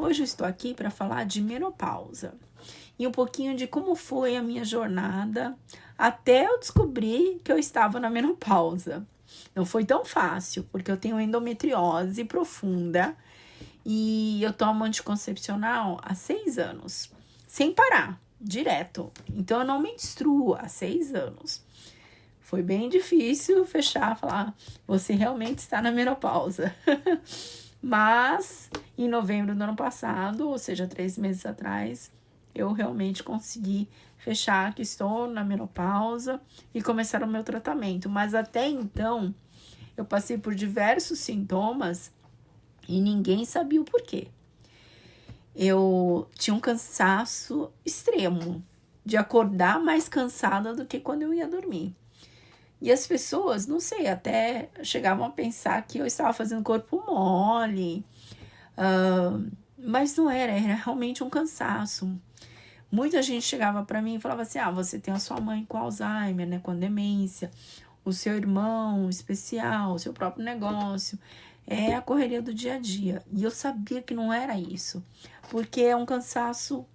Hoje eu estou aqui para falar de menopausa e um pouquinho de como foi a minha jornada até eu descobrir que eu estava na menopausa. Não foi tão fácil, porque eu tenho endometriose profunda e eu tomo anticoncepcional há 6 anos, sem parar, direto. Então eu não menstruo há 6 anos. Foi bem difícil fechar, falar, você realmente está na menopausa. Mas, em novembro do ano passado, ou seja, 3 meses atrás, eu realmente consegui fechar que estou na menopausa e começar o meu tratamento. Mas até então, eu passei por diversos sintomas e ninguém sabia o porquê. Eu tinha um cansaço extremo, de acordar mais cansada do que quando eu ia dormir. E as pessoas, não sei, até chegavam a pensar que eu estava fazendo corpo mole, mas não era realmente um cansaço. Muita gente chegava para mim e falava assim, você tem a sua mãe com Alzheimer, né, com demência, o seu irmão especial, o seu próprio negócio, é a correria do dia a dia. E eu sabia que não era isso, porque é um cansaço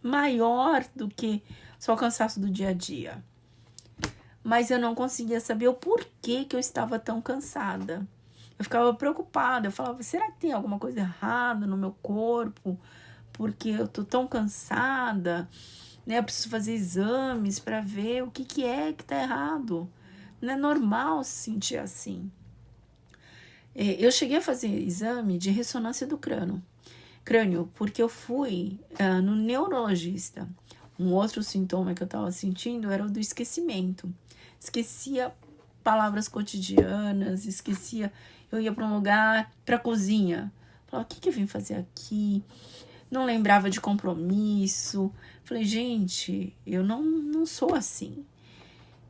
maior do que só o cansaço do dia a dia. Mas eu não conseguia saber o porquê que eu estava tão cansada. Eu ficava preocupada, eu falava, será que tem alguma coisa errada no meu corpo? Porque eu tô tão cansada, né? Eu preciso fazer exames para ver o que é que tá errado. Não é normal se sentir assim. Eu cheguei a fazer exame de ressonância do crânio, porque eu fui no neurologista. Um outro sintoma que eu estava sentindo era o do esquecimento. Esquecia palavras cotidianas, eu ia para um lugar, para a cozinha. Falava, o que eu vim fazer aqui? Não lembrava de compromisso. Falei, gente, eu não sou assim.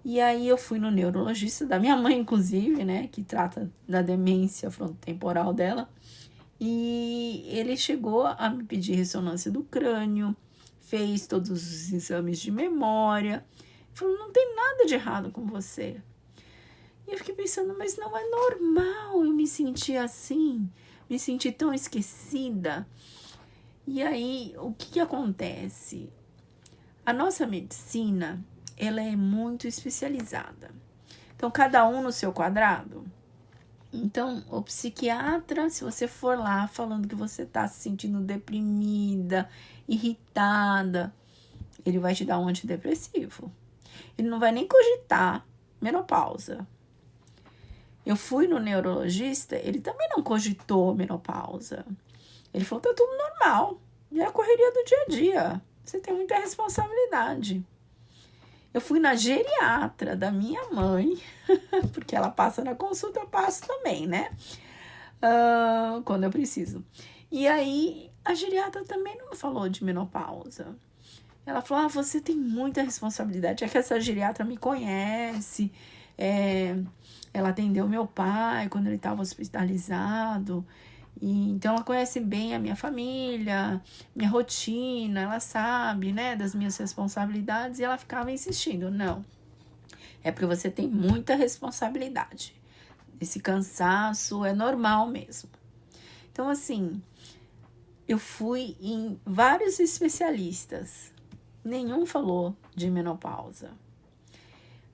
E aí eu fui no neurologista, da minha mãe, inclusive, né, que trata da demência frontotemporal dela. E ele chegou a me pedir ressonância do crânio, fez todos os exames de memória. Falou, não tem nada de errado com você. E eu fiquei pensando, mas não é normal eu me sentir assim, me sentir tão esquecida. E aí, o que acontece? A nossa medicina, ela é muito especializada. Então, cada um no seu quadrado. Então, o psiquiatra, se você for lá falando que você está se sentindo deprimida, irritada, ele vai te dar um antidepressivo. Ele não vai nem cogitar menopausa. Eu fui no neurologista, ele também não cogitou menopausa. Ele falou, tá tudo normal. É a correria do dia a dia. Você tem muita responsabilidade. Eu fui na geriatra da minha mãe, porque ela passa na consulta, eu passo também, né? Quando eu preciso. E aí, a geriatra também não falou de menopausa. Ela falou, você tem muita responsabilidade. É que essa geriatra me conhece. Ela atendeu meu pai quando ele estava hospitalizado. E, então, ela conhece bem a minha família, minha rotina. Ela sabe, né, das minhas responsabilidades. E ela ficava insistindo, não. É porque você tem muita responsabilidade. Esse cansaço é normal mesmo. Então, assim, eu fui em vários especialistas. Nenhum falou de menopausa.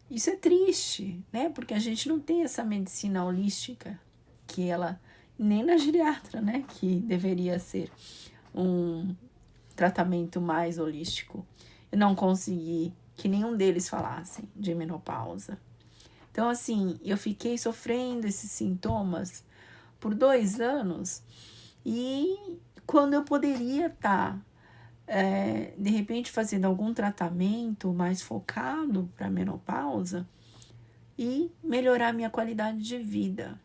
Isso é triste, né? Porque a gente não tem essa medicina holística, que ela, nem na geriatra, né? Que deveria ser um tratamento mais holístico. Eu não consegui que nenhum deles falassem de menopausa. Então, assim, eu fiquei sofrendo esses sintomas por 2 anos e quando eu poderia estar de repente fazendo algum tratamento mais focado para menopausa e melhorar minha qualidade de vida.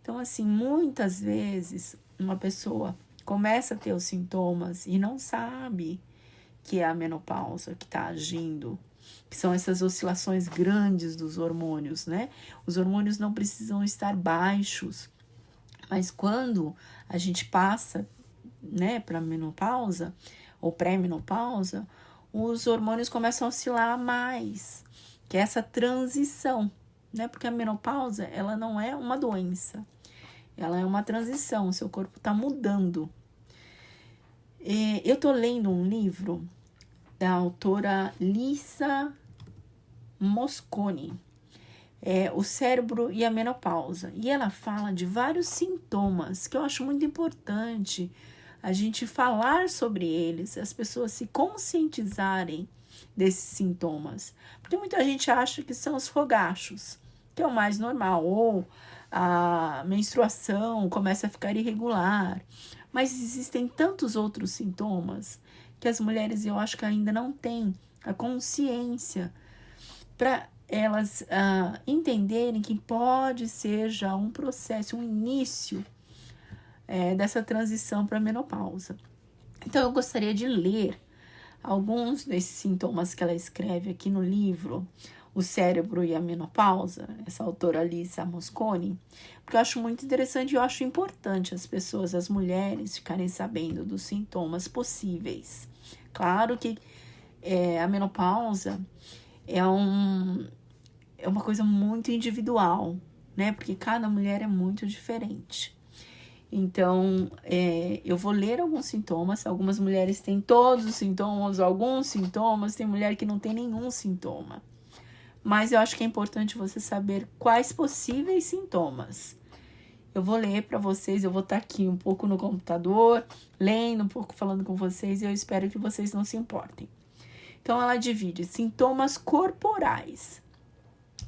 Então, assim, muitas vezes uma pessoa começa a ter os sintomas e não sabe que é a menopausa que está agindo, que são essas oscilações grandes dos hormônios, né? Os hormônios não precisam estar baixos, mas quando a gente passa, né, para menopausa, ou pré-menopausa, os hormônios começam a oscilar mais, que é essa transição, né? Porque a menopausa, ela não é uma doença, ela é uma transição, seu corpo está mudando. Eu tô lendo um livro da autora Lisa Mosconi, O Cérebro e a Menopausa. E ela fala de vários sintomas que eu acho muito importante a gente falar sobre eles, as pessoas se conscientizarem desses sintomas. Porque muita gente acha que são os fogachos, que é o mais normal, ou a menstruação começa a ficar irregular. Mas existem tantos outros sintomas que as mulheres, eu acho que ainda não têm a consciência para elas entenderem que pode ser já um processo, um início dessa transição para a menopausa. Então, eu gostaria de ler alguns desses sintomas que ela escreve aqui no livro, O Cérebro e a Menopausa, essa autora Lisa Mosconi, porque eu acho muito interessante e eu acho importante as pessoas, as mulheres, ficarem sabendo dos sintomas possíveis. Claro que a menopausa é uma coisa muito individual, né? Porque cada mulher é muito diferente. Então, eu vou ler alguns sintomas. Algumas mulheres têm todos os sintomas, alguns sintomas. Tem mulher que não tem nenhum sintoma. Mas eu acho que é importante você saber quais possíveis sintomas. Eu vou ler para vocês, eu vou estar aqui um pouco no computador, lendo um pouco, falando com vocês, e eu espero que vocês não se importem. Então, ela divide sintomas corporais.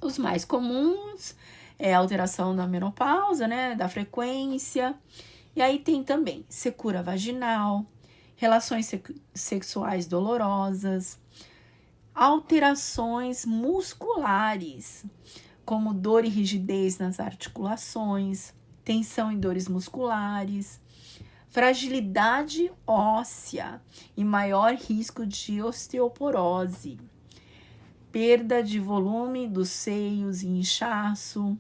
Os mais comuns é a alteração da menopausa, né, da frequência. E aí tem também secura vaginal, relações sexuais dolorosas, alterações musculares, como dor e rigidez nas articulações, tensão e dores musculares, fragilidade óssea e maior risco de osteoporose, perda de volume dos seios e inchaço.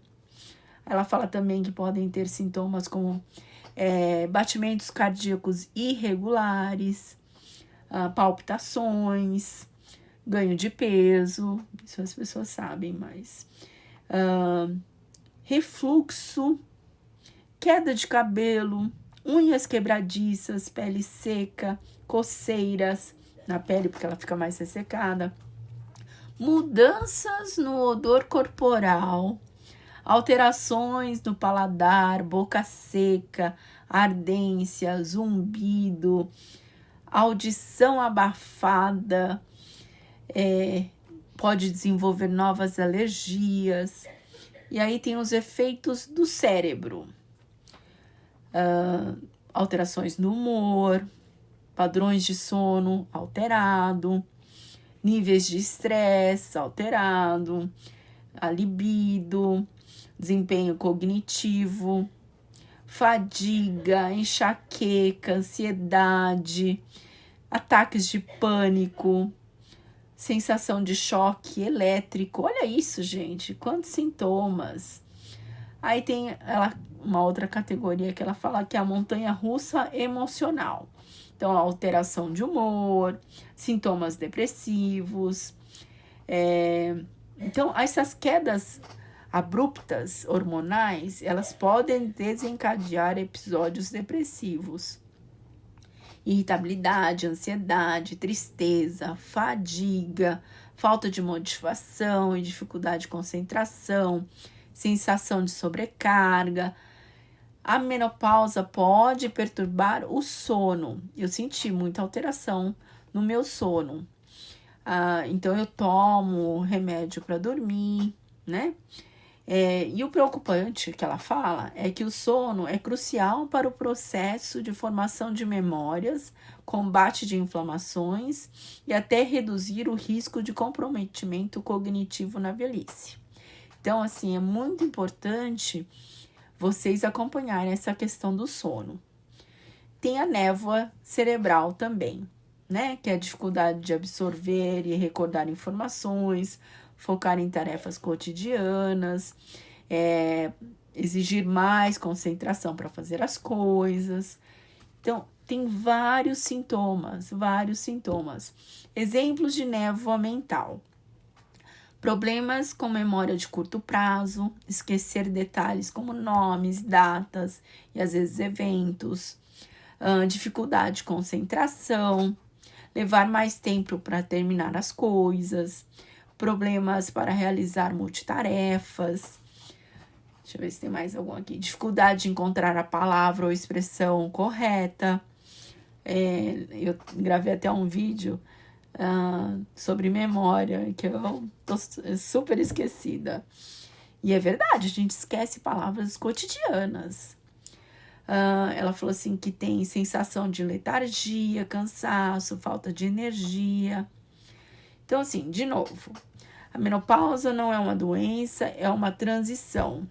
Ela fala também que podem ter sintomas como batimentos cardíacos irregulares, palpitações, ganho de peso, isso as pessoas sabem mais, refluxo, queda de cabelo, unhas quebradiças, pele seca, coceiras na pele porque ela fica mais ressecada, mudanças no odor corporal, alterações no paladar, boca seca, ardência, zumbido, audição abafada, pode desenvolver novas alergias. E aí tem os efeitos do cérebro, alterações no humor, padrões de sono alterado, níveis de estresse alterado, a libido, desempenho cognitivo, fadiga, enxaqueca, ansiedade, ataques de pânico, sensação de choque elétrico. Olha isso, gente, quantos sintomas. Aí tem uma outra categoria que ela fala que é a montanha-russa emocional. Então, a alteração de humor, sintomas depressivos. Então, essas quedas abruptas hormonais, elas podem desencadear episódios depressivos. Irritabilidade, ansiedade, tristeza, fadiga, falta de motivação e dificuldade de concentração, sensação de sobrecarga. A menopausa pode perturbar o sono. Eu senti muita alteração no meu sono. Então, eu tomo remédio para dormir, né? E o preocupante que ela fala é que o sono é crucial para o processo de formação de memórias, combate de inflamações e até reduzir o risco de comprometimento cognitivo na velhice. Então, assim, é muito importante vocês acompanharem essa questão do sono. Tem a névoa cerebral também, né? Que é a dificuldade de absorver e recordar informações, focar em tarefas cotidianas, exigir mais concentração para fazer as coisas. Então, tem vários sintomas. Exemplos de névoa mental. Problemas com memória de curto prazo, esquecer detalhes como nomes, datas e às vezes eventos. dificuldade de concentração, levar mais tempo para terminar as coisas, problemas para realizar multitarefas. Deixa eu ver se tem mais algum aqui. Dificuldade de encontrar a palavra ou expressão correta. Eu gravei até um vídeo sobre memória, que eu tô super esquecida. E é verdade, a gente esquece palavras cotidianas. Ela falou assim que tem sensação de letargia, cansaço, falta de energia. Então, assim, de novo, a menopausa não é uma doença, é uma transição.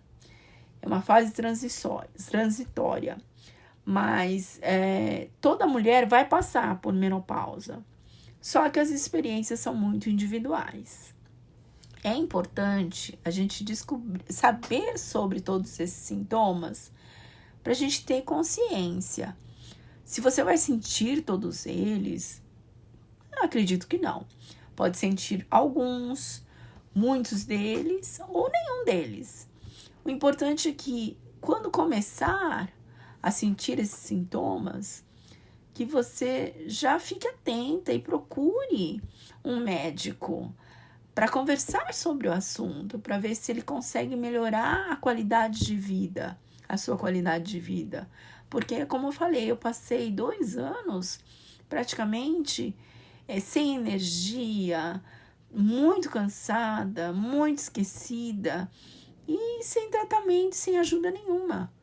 É uma fase transitória. Mas toda mulher vai passar por menopausa. Só que as experiências são muito individuais. É importante a gente saber sobre todos esses sintomas para a gente ter consciência. Se você vai sentir todos eles, eu acredito que não. Pode sentir alguns, muitos deles ou nenhum deles. O importante é que quando começar a sentir esses sintomas, que você já fique atenta e procure um médico para conversar sobre o assunto, para ver se ele consegue melhorar a qualidade de vida, a sua qualidade de vida. Porque, como eu falei, eu passei 2 anos praticamente sem energia, muito cansada, muito esquecida e sem tratamento, sem ajuda nenhuma.